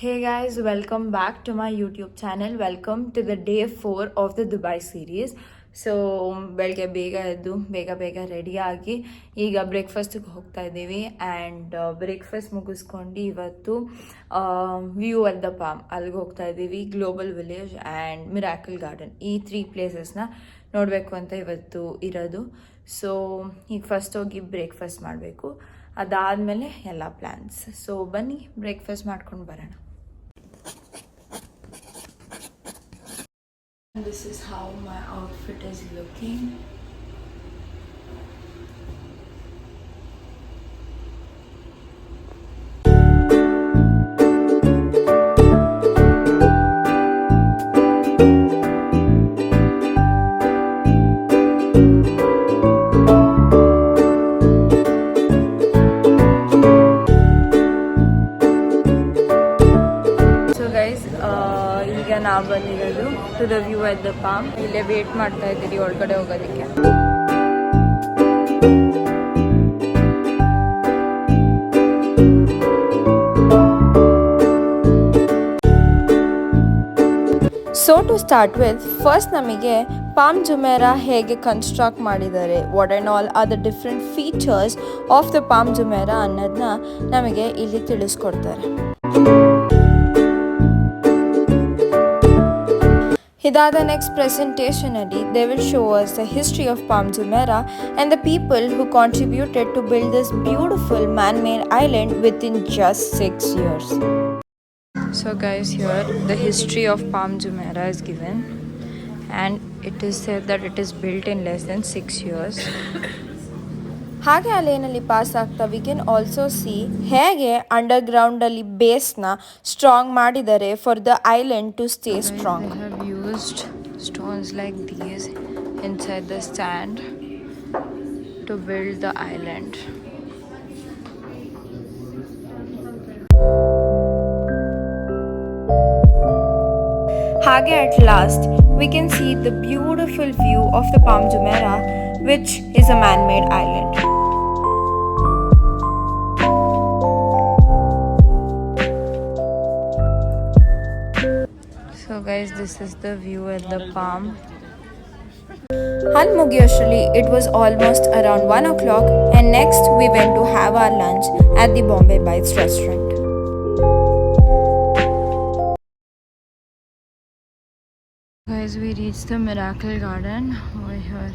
Hey guys, welcome back to my YouTube channel. Welcome to the day 4 of the Dubai series. So ಬೆಳಗ್ಗೆ ಬೇಗ ಎದ್ದು ಬೇಗ ready ಆಗಿ ಈಗ ಬ್ರೇಕ್ಫಾಸ್ಟಿಗೆ ಹೋಗ್ತಾ ಇದ್ದೀವಿ. ಆ್ಯಂಡ್ ಬ್ರೇಕ್ಫಾಸ್ಟ್ ಮುಗಿಸ್ಕೊಂಡು ಇವತ್ತು ವ್ಯೂ ಅಟ್ ದ ಪಾಮ್ ಅಲ್ಲಿಗೆ ಹೋಗ್ತಾ ಇದ್ದೀವಿ. Global village and miracle garden ಈ 3 ಪ್ಲೇಸಸ್ನ ನೋಡಬೇಕು ಅಂತ ಇವತ್ತು ಇರೋದು. ಸೊ ಈಗ ಫಸ್ಟ್ ಹೋಗಿ ಬ್ರೇಕ್ಫಾಸ್ಟ್ ಮಾಡಬೇಕು, ಅದಾದಮೇಲೆ ಎಲ್ಲ ಪ್ಲ್ಯಾನ್ಸ್. ಸೊ ಬನ್ನಿ ಬ್ರೇಕ್ಫಾಸ್ಟ್ ಮಾಡ್ಕೊಂಡು ಬರೋಣ. This is how my outfit is looking. ಈಗ ನಾವು ಬಂದಿರೋದು to the view at the palm. ಇಲ್ಲೇ ವೇಟ್ ಮಾಡ್ತಾ ಇದ್ದೀರಿ ಒಳಗಡೆ ಹೋಗೋದಕ್ಕೆ. So to start with, first ನಮಗೆ ಪಾಮ್ ಜುಮೇರಾ ಹೇಗೆ ಕನ್ಸ್ಟ್ರಕ್ಟ್ ಮಾಡಿದ್ದಾರೆ, what and all are the different features of the palm Jumeirah ಅನ್ನೋದನ್ನ ನಮಗೆ ಇಲ್ಲಿ ತಿಳಿಸ್ಕೊಡ್ತಾರೆ. ಇದಾದ ನೆಕ್ಸ್ಟ್ ಪ್ರೆಸೆಂಟೇಷನ್ ಅಲ್ಲಿ they will show us the history of Palm Jumeirah and the people who contributed to build this beautiful man-made island within just 6 years. So guys, here the history of Palm Jumeirah is given and it is said that it is built in less than 6 years. ಹಾಗೆ ಆ ಲೇನಲ್ಲಿ pass ಆಗ್ತಾ we can also see ಹೇಗೆ ಅಂಡರ್ಗ್ರೌಂಡಲ್ಲಿ ಬೇಸ್ನ strong ಮಾಡಿದ್ದಾರೆ for the island to stay strong. They have used stones like these inside the sand to build the island. ಹಾಗೆ at last we can see the beautiful view of the Palm Jumeirah, which is a man-made island. So guys, this is the view at the palm. ಅಲ್ಲಿ ಮುಗಿಯೋಷ್ಟರಲ್ಲಿ it was almost around 1 o'clock and next we went to have our lunch at the Bombay Bites restaurant. Guys, we reached the Miracle Garden over here.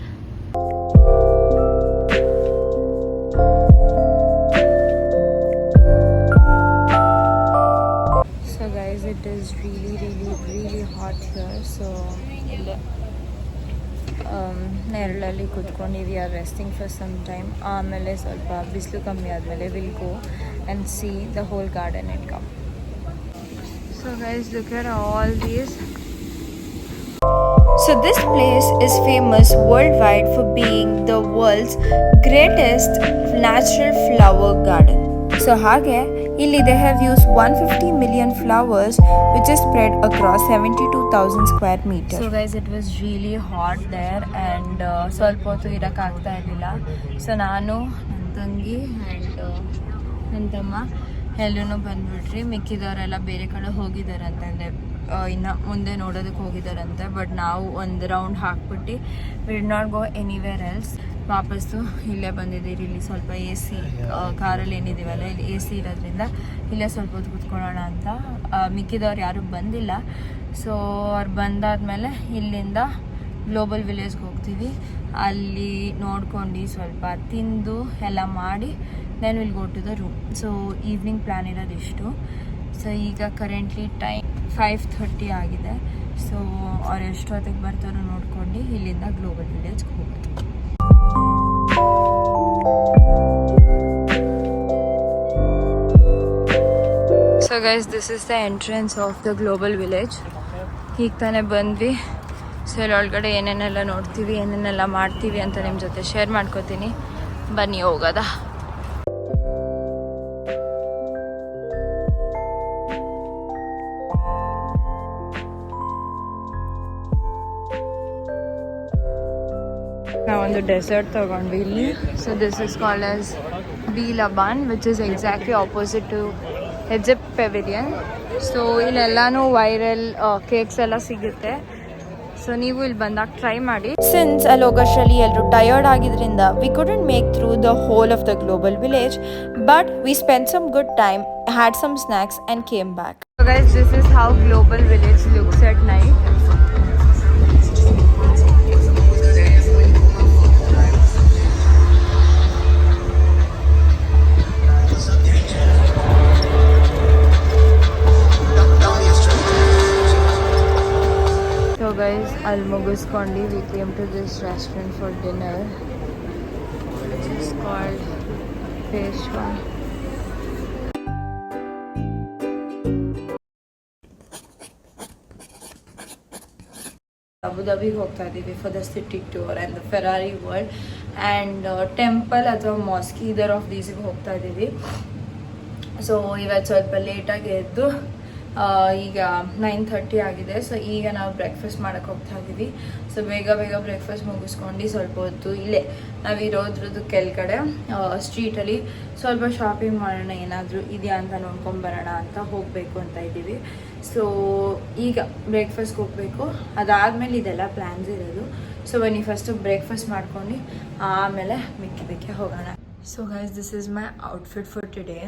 So guys, it is really hot here. So ನೆರಳಲ್ಲಿ ಕೂತ್ಕೊಂಡು we are resting for some time. ಆಮೇಲೆ ಸ್ವಲ್ಪ ಬಿಸಿಲು ಕಮ್ಮಿ ಆದಮೇಲೆ will go and see the whole garden and come. So guys, look at all these. So this place is famous worldwide for being the world's greatest natural flower garden. So ಹಾಗೆ ಇಲ್ಲಿ they have used 150 million flowers which is spread across 72,000 square meters. So guys, it was really hot there and ಸ್ವಲ್ಪ ಹೊತ್ತು ಇರೋಕ್ಕಾಗ್ತಾ ಇರಲಿಲ್ಲ. So ನಾನು, ನನ್ನ ತಂಗಿ and ನನ್ನ ತಮ್ಮ ಎಲ್ಲೂ ಬಂದುಬಿಟ್ರಿ. ಮಿಕ್ಕಿದವರೆಲ್ಲ ಬೇರೆ ಕಡೆ ಹೋಗಿದ್ದಾರೆ ಅಂತಂದರೆ ಇನ್ನು ಮುಂದೆ ನೋಡೋದಕ್ಕೆ ಹೋಗಿದ್ದಾರಂತೆ. ಬಟ್ ನಾವು ಒಂದು ರೌಂಡ್ ಹಾಕ್ಬಿಟ್ಟು will not go anywhere else. ವಾಪಸ್ಸು ಇಲ್ಲೇ ಬಂದಿದ್ದೀರಿ. ಇಲ್ಲಿ ಸ್ವಲ್ಪ ಎ ಸಿ, ಕಾರಲ್ಲಿ ಏನಿದ್ದೀವಲ್ಲ ಇಲ್ಲಿ ಎ ಸಿ ಇರೋದ್ರಿಂದ ಇಲ್ಲೇ ಸ್ವಲ್ಪ ಹೊತ್ತು ಕೂತ್ಕೊಳ್ಳೋಣ ಅಂತ. ಮಿಕ್ಕಿದವ್ರು ಯಾರೂ ಬಂದಿಲ್ಲ. ಸೊ ಅವ್ರು ಬಂದಾದಮೇಲೆ ಇಲ್ಲಿಂದ ಗ್ಲೋಬಲ್ ವಿಲೇಜ್ಗೆ ಹೋಗ್ತೀವಿ. ಅಲ್ಲಿ ನೋಡ್ಕೊಂಡು ಸ್ವಲ್ಪ ತಿಂದು ಎಲ್ಲ ಮಾಡಿ then will go to the room. So evening plan ಇರೋದಿಷ್ಟು. ಸೊ ಈಗ ಕರೆಂಟ್ಲಿ ಟೈಮ್ 5:30 ಆಗಿದೆ. ಸೊ ಅವ್ರು ಎಷ್ಟೊತ್ತಿಗೆ ಬರ್ತಾರೋ ನೋಡ್ಕೊಂಡು ಇಲ್ಲಿಂದ ಗ್ಲೋಬಲ್ ವಿಲೇಜ್ಗೆ ಹೋಗ್ತೀವಿ. So guys, this is the entrance of the global village. ಈಗ ತಾನೇ ಬಂದ್ವಿ. ಸೊ ಇಲ್ಲೊಳಗಡೆ ಏನೇನೆಲ್ಲ ನೋಡ್ತೀವಿ, ಏನೇನೆಲ್ಲ ಮಾಡ್ತೀವಿ ಅಂತ ನಿಮ್ಮ ಜೊತೆ ಶೇರ್ ಮಾಡ್ಕೋತೀನಿ. ಬನ್ನಿ ಹೋಗೋದ. ನಾವೊಂದು ಡೆಸರ್ಟ್ ತಗೊಂಡ್ವಿ ಇಲ್ಲಿ. So this is called as B Laban, which is exactly opposite to Egypt Pavilion. So ಇಲ್ಲೆಲ್ಲಾನು ವೈರಲ್ ಕೇಕ್ಸ್ ಎಲ್ಲ ಸಿಗುತ್ತೆ. ಸೊ ನೀವು ಇಲ್ಲಿ ಬಂದಾಗ ಟ್ರೈ ಮಾಡಿ. ಸಿನ್ಸ್ ಅಲ್ಲಿ ಹೋಗೋಷ್ಟರಲ್ಲಿ ಎಲ್ಲರೂ ಟಯರ್ಡ್ ಆಗಿದ್ರಿಂದ we couldn't make through the whole of the global village, but we spend some good time, had some snacks and came back. So guys, this is how global village looks at night. So guys, Al Muguskondi, we came to this restaurant for dinner, which is called Peshwa. Abu Dhabi ಹೋಗ್ತಾ ಇದ್ದೀವಿ for the city tour and the Ferrari world and temple ಅಥವಾ mosque either of these ಹೋಗ್ತಾ ಇದ್ದೀವಿ. So ಇವತ್ತು ಸ್ವಲ್ಪ ಲೇಟಾಗಿ ಎದ್ದು ಈಗ 9:30 ಆಗಿದೆ. ಸೊ ಈಗ ನಾವು ಬ್ರೇಕ್ಫಾಸ್ಟ್ ಮಾಡೋಕ್ಕೆ ಹೋಗ್ತಾ ಇದ್ದೀವಿ. ಸೊ ಬೇಗ ಬ್ರೇಕ್ಫಾಸ್ಟ್ ಮುಗಿಸ್ಕೊಂಡು ಸ್ವಲ್ಪ ಹೊತ್ತು ಇಲ್ಲೇ ನಾವಿರೋದ್ರದ್ದು ಕೆಳಗಡೆ ಸ್ಟ್ರೀಟಲ್ಲಿ ಸ್ವಲ್ಪ ಶಾಪಿಂಗ್ ಮಾಡೋಣ, ಏನಾದರೂ ಇದೆಯಾ ಅಂತ ನೋಡ್ಕೊಂಬರೋಣ ಅಂತ ಹೋಗಬೇಕು ಅಂತ ಇದ್ದೀವಿ. ಸೊ ಈಗ ಬ್ರೇಕ್ಫಾಸ್ಟ್ಗೆ ಹೋಗಬೇಕು, ಅದಾದಮೇಲೆ ಇದೆಲ್ಲ ಪ್ಲ್ಯಾನ್ಸ್ ಇರೋದು. ಸೊ ಬನ್ನಿ ಫಸ್ಟು ಬ್ರೇಕ್ಫಾಸ್ಟ್ ಮಾಡ್ಕೊಂಡು ಆಮೇಲೆ ಮಿಕ್ಕಿದ್ದಕ್ಕೆ ಹೋಗೋಣ. So guys, this is my outfit for today.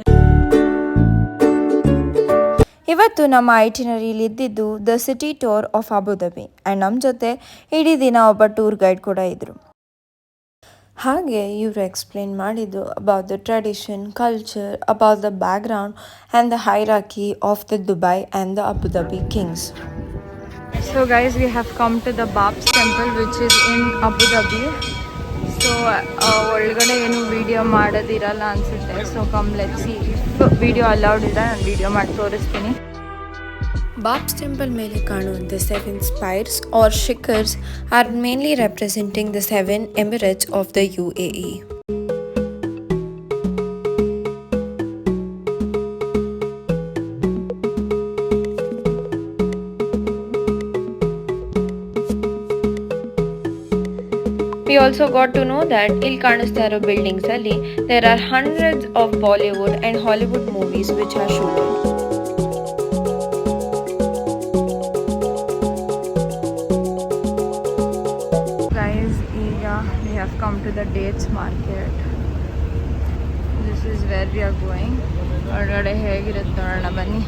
ಇವತ್ತು ನಮ್ಮ ಐಟಿನರಿಲಿ ಇದ್ದಿದ್ದು the city tour of Abu Dhabi and ನಮ್ಮ ಜೊತೆ ಇಡೀ ದಿನ ಒಬ್ಬ ಟೂರ್ ಗೈಡ್ ಕೂಡ ಇದ್ದರು. ಹಾಗೆ ಇವರು ಎಕ್ಸ್ಪ್ಲೇನ್ ಮಾಡಿದ್ದು about the tradition, culture, about the background and the hierarchy of the Dubai and the Abu Dhabi kings. So guys, we have come to the BAPS temple which is in Abu Dhabi. So ಒಳಗಡೆ ಏನು video ಮಾಡೋದಿರಲ್ಲ ಅನಿಸುತ್ತೆ. So come let's see. Video allowed ಇದೆ, ನಾನು video ಮಾಡಿ ತೋರಿಸ್ತೀನಿ. Bobs temple ಮೇಲೆ ಕಾಣುವಂಥ 7 spires or shikhars are mainly representing the 7 emirates of the UAE. We also got to know that ಇಲ್ಲಿ ಕಾಣಿಸ್ತಾ ಇರೋ ಬಿಲ್ಡಿಂಗ್ಸ್ ಅಲ್ಲಿ there are hundreds of Bollywood and Hollywood movies which are shooted. Guys, ಈಗ we have come to the dates market. This is where we are going. ಹೊರಗಡೆ ಹೇಗಿರುತ್ತೆ ನೋಡೋಣ ಬನ್ನಿ.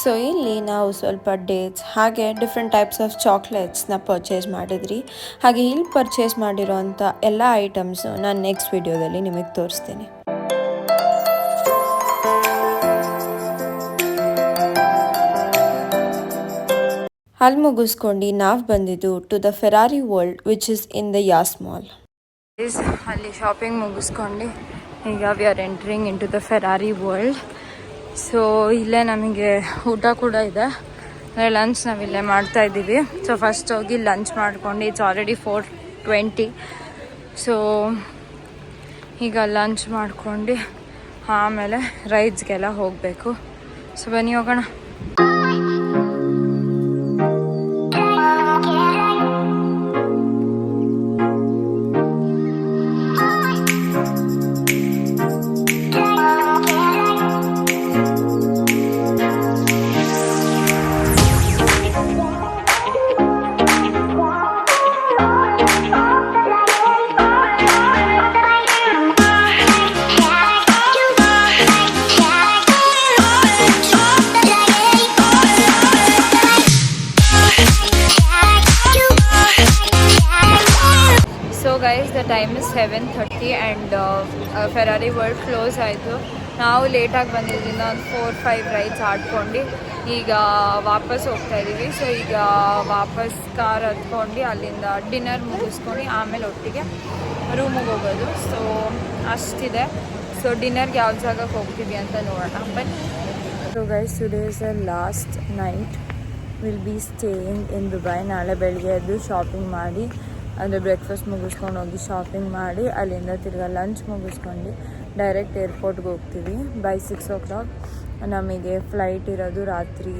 So ಇಲ್ಲಿ ನಾವು ಸ್ವಲ್ಪ ಡೇಟ್ಸ್ ಹಾಗೆ ಡಿಫ್ರೆಂಟ್ ಟೈಪ್ಸ್ ಆಫ್ ಚಾಕ್ಲೇಟ್ಸ್ನ ಪರ್ಚೇಸ್ ಮಾಡಿದ್ರಿ. ಹಾಗೆ ಇಲ್ಲಿ ಪರ್ಚೇಸ್ ಮಾಡಿರೋಂಥ ಎಲ್ಲ ಐಟಮ್ಸು ನಾನು ನೆಕ್ಸ್ಟ್ ವಿಡಿಯೋದಲ್ಲಿ ನಿಮಗೆ ತೋರಿಸ್ತೀನಿ. ಅಲ್ಲಿ ಮುಗಿಸ್ಕೊಂಡು ನಾವು ಬಂದಿದ್ದು to the Ferrari World which is in the Yas Mall. ಅಲ್ಲಿ ಶಾಪಿಂಗ್ ಮುಗಿಸ್ಕೊಂಡು ಈಗ we are entering into the Ferrari World. So ಇಲ್ಲೇ ನಮಗೆ ಊಟ ಕೂಡ ಇದೆ, ಅಂದರೆ ಲಂಚ್ ನಾವಿಲ್ಲೇ ಮಾಡ್ತಾಯಿದ್ದೀವಿ. ಸೊ ಫಸ್ಟ್ ಹೋಗಿ ಲಂಚ್ ಮಾಡ್ಕೊಂಡು ಇಟ್ಸ್ ಆಲ್ರೆಡಿ 4:20. ಸೊ ಈಗ ಲಂಚ್ ಮಾಡ್ಕೊಂಡು ಆಮೇಲೆ ರೈಡ್ಸ್ಗೆಲ್ಲ ಹೋಗಬೇಕು. ಸೊ ಬನ್ನಿ ಹೋಗೋಣ. Guys, the time is 7:30 and Ferrari World close ಆಯಿತು. ನಾವು ಲೇಟಾಗಿ ಬಂದಿದ್ದರಿಂದ ಒಂದು 4-5 ರೈಡ್ಸ್ ಆಡ್ಕೊಂಡು ಈಗ ವಾಪಸ್ ಹೋಗ್ತಾ ಇದ್ದೀವಿ. ಸೊ ಈಗ ವಾಪಸ್ ಕಾರ್ ಹತ್ಕೊಂಡು ಅಲ್ಲಿಂದ ಡಿನ್ನರ್ ಮುಗಿಸ್ಕೊಂಡು ಆಮೇಲೆ ಒಟ್ಟಿಗೆ ರೂಮಿಗೆ ಹೋಗೋದು. ಸೊ ಅಷ್ಟಿದೆ. ಸೊ ಡಿನ್ನರ್ಗೆ ಯಾವ ಜಾಗಕ್ಕೆ ಹೋಗ್ತೀವಿ ಅಂತ ನೋಡೋಣ ಬನ್ನಿ. So guys, today is the last night. Will be staying in Dubai. ನಾಳೆ ಬೆಳಗ್ಗೆ ಎದ್ದು ಶಾಪಿಂಗ್ ಮಾಡಿ, ಅಂದರೆ ಬ್ರೇಕ್ಫಾಸ್ಟ್ ಮುಗಿಸ್ಕೊಂಡು ಹೋಗಿ ಶಾಪಿಂಗ್ ಮಾಡಿ ಅಲ್ಲಿಂದ ತಿರ್ಗಾ ಲಂಚ್ ಮುಗಿಸ್ಕೊಂಡು ಡೈರೆಕ್ಟ್ ಏರ್ಪೋರ್ಟ್ಗೆ ಹೋಗ್ತೀವಿ. ಬೈ 6 o'clock ನಮಗೆ ಫ್ಲೈಟ್ ಇರೋದು ರಾತ್ರಿ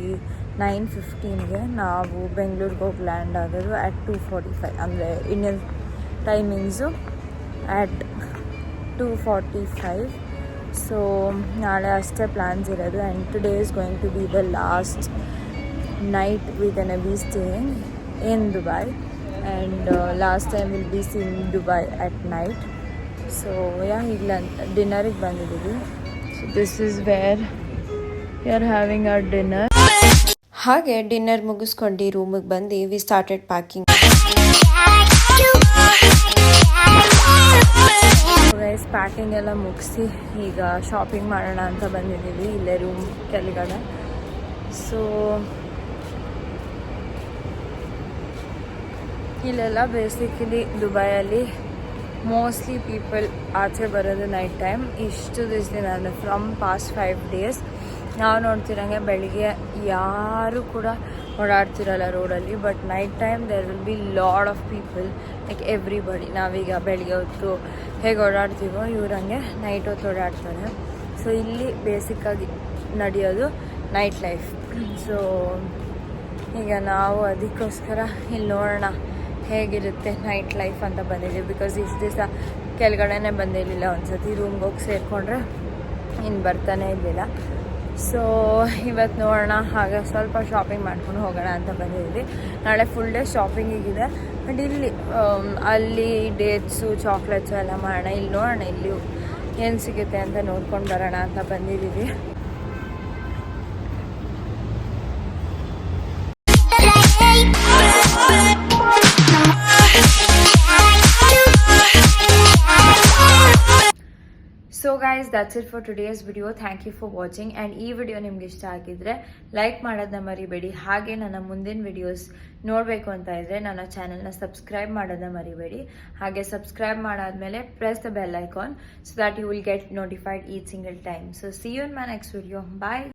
9:15ಗೆ. ನಾವು ಬೆಂಗಳೂರಿಗೆ ಹೋಗಿ ಲ್ಯಾಂಡ್ ಆಗೋದು at 2:45, ಅಂದರೆ ಇಂಡಿಯನ್ ಟೈಮಿಂಗ್ಸು at 2:45. ಸೊ ನಾಳೆ ಅಷ್ಟೇ ಪ್ಲ್ಯಾನ್ಸ್ ಇರೋದು. And today is going to be the last night we can be staying in Dubai. And last time will be seen Dubai at night. So ಈಗ ಡಿನ್ನರಿಗೆ ಬಂದಿದ್ದೀವಿ. So this is where we are having our dinner. ಹಾಗೆ dinner ಮುಗಿಸ್ಕೊಂಡು ರೂಮಿಗೆ ಬಂದು we started packing. Guys packing ಎಲ್ಲ ಮುಗಿಸಿ ಈಗ ಶಾಪಿಂಗ್ ಮಾಡೋಣ ಅಂತ ಬಂದಿದ್ದೀವಿ ಇಲ್ಲೇ ರೂಮ್ ಕೆಳಗಡೆ. ಸೊ ಇಲ್ಲೆಲ್ಲ ಬೇಸಿಕಲಿ ದುಬೈಯಲ್ಲಿ ಮೋಸ್ಟ್ಲಿ ಪೀಪಲ್ ಆಚೆ ಬರೋದು ನೈಟ್ ಟೈಮ್. ಇಷ್ಟು ದಿವಸದಿಂದ ಅಂದರೆ ಫ್ರಮ್ ಪಾಸ್ಟ್ 5 days ನಾವು ನೋಡ್ತಿರಂಗೆ ಬೆಳಿಗ್ಗೆ ಯಾರೂ ಕೂಡ ಓಡಾಡ್ತಿರಲ್ಲ ರೋಡಲ್ಲಿ. But night time there will be lot of people, like everybody. ನಾವೀಗ ಬೆಳಿಗ್ಗೆ ಹೊತ್ತು ಹೇಗೆ ಓಡಾಡ್ತೀವೋ ಇವ್ರಂಗೆ ನೈಟ್ ಹೊತ್ತು ಓಡಾಡ್ತಾರೆ. ಸೊ ಇಲ್ಲಿ ಬೇಸಿಕ್ಕಾಗಿ ನಡೆಯೋದು ನೈಟ್ ಲೈಫ್. ಸೊ ಈಗ ನಾವು ಅದಕ್ಕೋಸ್ಕರ ಇಲ್ಲಿ ನೋಡೋಣ ಹೇಗಿರುತ್ತೆ ನೈಟ್ ಲೈಫ್ ಅಂತ ಬಂದಿದ್ದೀವಿ. ಬಿಕಾಸ್ ಇಷ್ಟು ದಿವಸ ಕೆಳಗಡೆನೇ ಬಂದಿರಲಿಲ್ಲ. ಒಂದು ಸತಿ ರೂಮ್ಗೆ ಹೋಗಿ ಸೇರಿಕೊಂಡ್ರೆ ಇನ್ನು ಬರ್ತಾನೆ ಇರಲಿಲ್ಲ. ಸೊ ಇವತ್ತು ನೋಡೋಣ, ಹಾಗೆ ಸ್ವಲ್ಪ ಶಾಪಿಂಗ್ ಮಾಡ್ಕೊಂಡು ಹೋಗೋಣ ಅಂತ ಬಂದಿದ್ವಿ. ನಾಳೆ ಫುಲ್ ಡೇ ಶಾಪಿಂಗಿಗಿದೆ. ಬಟ್ ಇಲ್ಲಿ ಅಲ್ಲಿ ಡೇಟ್ಸು ಚಾಕ್ಲೇಟ್ಸು ಎಲ್ಲ ಮಾಡೋಣ. ಇಲ್ಲಿ ನೋಡೋಣ ಇಲ್ಲಿ ಏನು ಸಿಗುತ್ತೆ ಅಂತ ನೋಡ್ಕೊಂಡು ಬರೋಣ ಅಂತ ಬಂದಿದ್ದೀವಿ. So guys that's it for today's video. Thank you for watching. And ಈ ವಿಡಿಯೋ ನಿಮ್ಗೆ ಇಷ್ಟ ಆಗಿದ್ರೆ ಲೈಕ್ ಮಾಡೋದನ್ನ ಮರಿಬೇಡಿ. ಹಾಗೆ ನನ್ನ ಮುಂದಿನ ವಿಡಿಯೋಸ್ ನೋಡಬೇಕು ಅಂತ ಇದ್ದರೆ ನನ್ನ ಚಾನಲ್ನ ಸಬ್ಸ್ಕ್ರೈಬ್ ಮಾಡೋದನ್ನ ಮರಿಬೇಡಿ. ಹಾಗೆ ಸಬ್ಸ್ಕ್ರೈಬ್ ಮಾಡಾದ್ಮೇಲೆ press the bell icon so that you will get notified each single time. So see you in my next video. Bye.